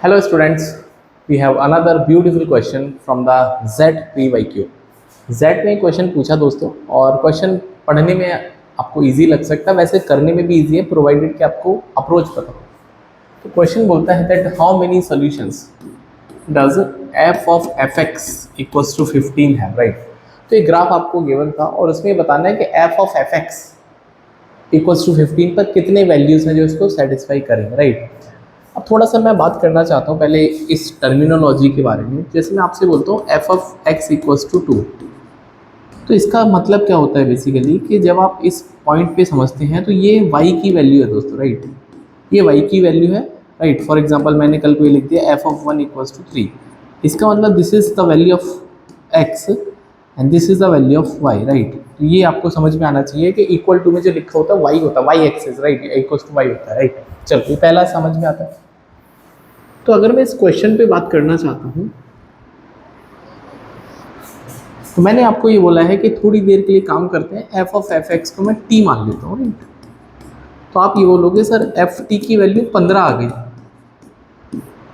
Hello students, we have another beautiful question from the ZPYQ. Z में question पूछा दोस्तों, और क्वेश्चन पढ़ने में आपको इजी लग सकता है, वैसे करने में भी इजी है प्रोवाइडेड कि आपको अप्रोच पता हो। तो क्वेश्चन बोलता है that how many solutions does f of fx equals to 15 है, राइट। तो ये ग्राफ आपको गिवन था और उसमें बताना है कि f of fx equals to 15 पर कितने वैल्यूज हैं जो इसको सेटिस्फाई करेंगे, राइट। अब थोड़ा सा मैं बात करना चाहता हूँ पहले इस टर्मिनोलॉजी के बारे में। जैसे मैं आपसे बोलता हूँ f of x equals to 2, तो इसका मतलब क्या होता है बेसिकली कि जब आप इस पॉइंट पे समझते हैं तो ये y की वैल्यू है दोस्तों, राइट। ये y की वैल्यू है, राइट। फॉर एग्जांपल मैंने कल को ये लिख दिया f ऑफ 1 इक्वल्स टू 3। इसका मतलब this is the value of x and this is the value of y, right. तो ये आपको समझ में आना चाहिए कि इक्वल टू में जो लिखा होता है y होता है, y axis, right, equals to y होता है, राइट। चलो ये पहला समझ में आता है। तो अगर मैं इस क्वेश्चन पे बात करना चाहता हूँ तो मैंने आपको ये बोला है कि थोड़ी देर के लिए काम करते हैं, f ऑफ fx को मैं t मान लेता हूँ, राइट। तो आप ये बोलोगे सर ft की वैल्यू 15 आ गई,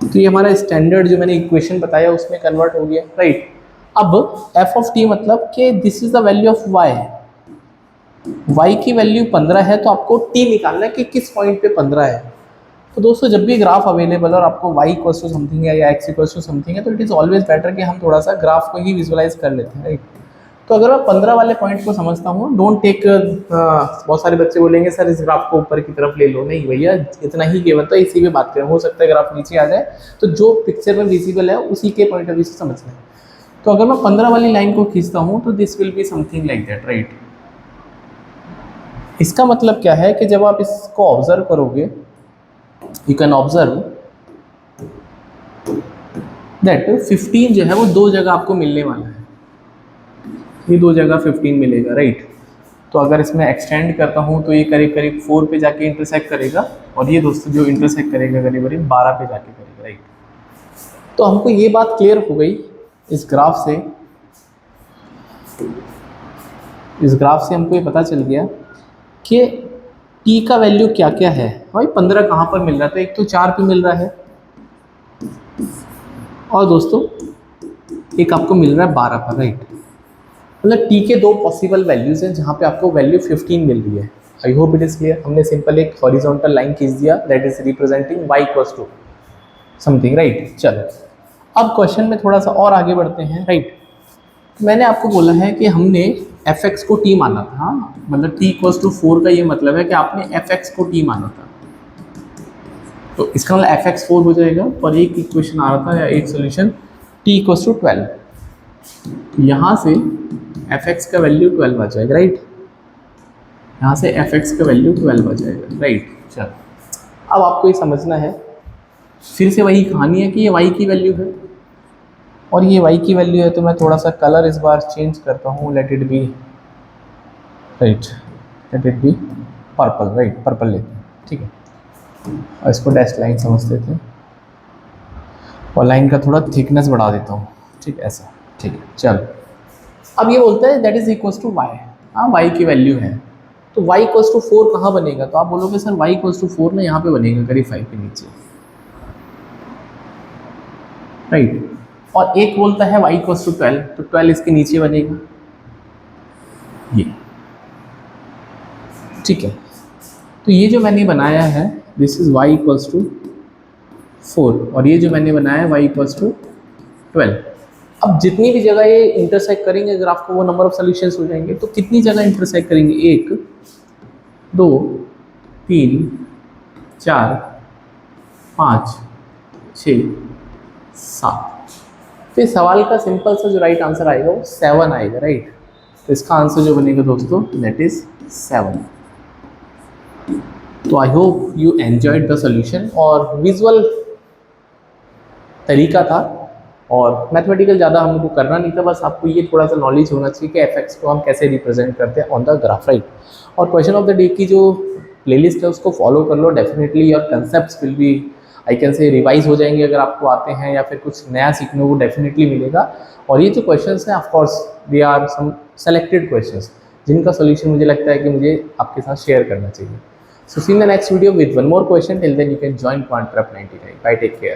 तो ये हमारा स्टैंडर्ड जो मैंने इक्वेशन बताया उसमें कन्वर्ट हो गया, राइट। अब f ऑफ t मतलब कि this is the value of y की वैल्यू 15 है, तो आपको t निकालना है कि किस पॉइंट पे 15 है। तो दोस्तों जब भी ग्राफ अवेलेबल और आपको y इक्वल्स टू समथिंग है या x इक्वल्स टू समथिंग है, तो इट इज़ ऑलवेज बेटर कि हम थोड़ा सा ग्राफ को ही विजुअलाइज कर लेते हैं, राइट। तो अगर मैं 15 वाले पॉइंट को समझता हूँ, डोंट टेक, बहुत सारे बच्चे बोलेंगे सर इस ग्राफ को ऊपर की तरफ ले लो। नहीं भैया, इतना ही गिवन तो इसी में बात करें, हो सकता है ग्राफ नीचे आ जाए, तो जो पिक्चर में विजिबल है उसी के पॉइंट ऑफ व्यू से समझना है। तो अगर मैं 15 वाली लाइन को खींचता हूँ तो this will be something like that, right. इसका मतलब क्या है कि जब आप इसको ऑब्जर्व करोगे, you can observe that 15 जो है वो दो जगह आपको मिलने वाला है, ये दो जगह 15 मिलेगा, राइट। तो अगर इसमें एक्सटेंड करता हूँ तो ये करीब करीब 4 पे जाके इंटरसेक्ट करेगा, और ये दोस्तों जो इंटरसेक्ट करेगा करीब करीब 12 पे जाके करेगा, राइट। तो हमको ये बात क्लियर हो गई इस ग्राफ से, हमको ये पता चल गया कि t का वैल्यू क्या क्या है। भाई 15 कहाँ पर मिल रहा था, एक तो 4 पे मिल रहा है, और दोस्तों एक आपको मिल रहा है 12 पर, राइट। मतलब t के दो पॉसिबल वैल्यूज हैं जहाँ पे आपको वैल्यू 15 मिल रही है। I hope it is clear. हमने सिंपल एक हॉरिजॉन्टल लाइन खींच दिया that is representing y equals to something, right. चलो अब क्वेश्चन में थोड़ा सा और आगे बढ़ते हैं, राइट। मैंने आपको बोला है कि हमने fx को t माना था, हाँ, मतलब t इक्वल्स टू 4 का ये मतलब है कि आपने fx को t माना था, तो इसका मतलब fx 4 हो जाएगा। और एक इक्वेशन आ रहा था या एक सोल्यूशन t इक्वल्स टू 12, तो यहाँ से fx का वैल्यू 12 आ जाएगा, राइट। यहाँ से fx का वैल्यू 12 आ जाएगा, राइट। चलो अब आपको ये समझना है, फिर से वही कहानी है कि ये y की वैल्यू है और ये y की वैल्यू है, तो मैं थोड़ा सा कलर इस बार चेंज करता हूँ, let it be, right, let it be purple, right, purple लेते हैं, ठीक है। और इसको डैश लाइन समझ लेते हैं और लाइन का थोड़ा थिकनेस बढ़ा देता हूँ, ठीक, ऐसा, ठीक है। चलो अब ये बोलता है that is equals to y, हाँ y की वैल्यू है, तो y इक्वल्स टू 4 कहाँ बनेगा, तो आप बोलोगे सर y इक्वल्स टू 4 ना यहाँ पे बनेगा करीब 5 के नीचे, राइट। और एक बोलता है y इक्वल्स टू 12, तो 12 इसके नीचे बनेगा, ये, ठीक है। तो ये जो मैंने बनाया है this is y equals to 4, और ये जो मैंने बनाया है y इक्वल्स टू 12। अब जितनी भी जगह ये इंटरसेक्ट करेंगे ग्राफ को, वो नंबर ऑफ सॉल्यूशंस हो जाएंगे। तो कितनी जगह इंटरसेक्ट करेंगे, 1 2 3 4 5 6 7। फिर सवाल का सिंपल सा जो राइट आंसर आएगा वो 7 आएगा, राइट। तो इसका आंसर जो बनेगा दोस्तों दैट इज 7। तो I hope you enjoyed the solution, और विजुअल तरीका था और मैथमेटिकल ज़्यादा हमको करना नहीं था, बस आपको ये थोड़ा सा नॉलेज होना चाहिए कि fx को हम कैसे रिप्रेजेंट करते हैं ऑन द ग्राफ, राइट। और क्वेश्चन ऑफ द डे की जो प्लेलिस्ट है उसको फॉलो कर लो, definitely your concepts will be, I can say, revise हो जाएंगे अगर आपको आते हैं, या फिर कुछ नया सीखने को डेफिनेटली मिलेगा। और ये जो क्वेश्चंस हैं of course they are some selected questions जिनका सोल्यूशन मुझे लगता है कि मुझे आपके साथ शेयर करना चाहिए। So see you in the next video with one more question. Till then you can join Quant Prep 99. Bye, take care.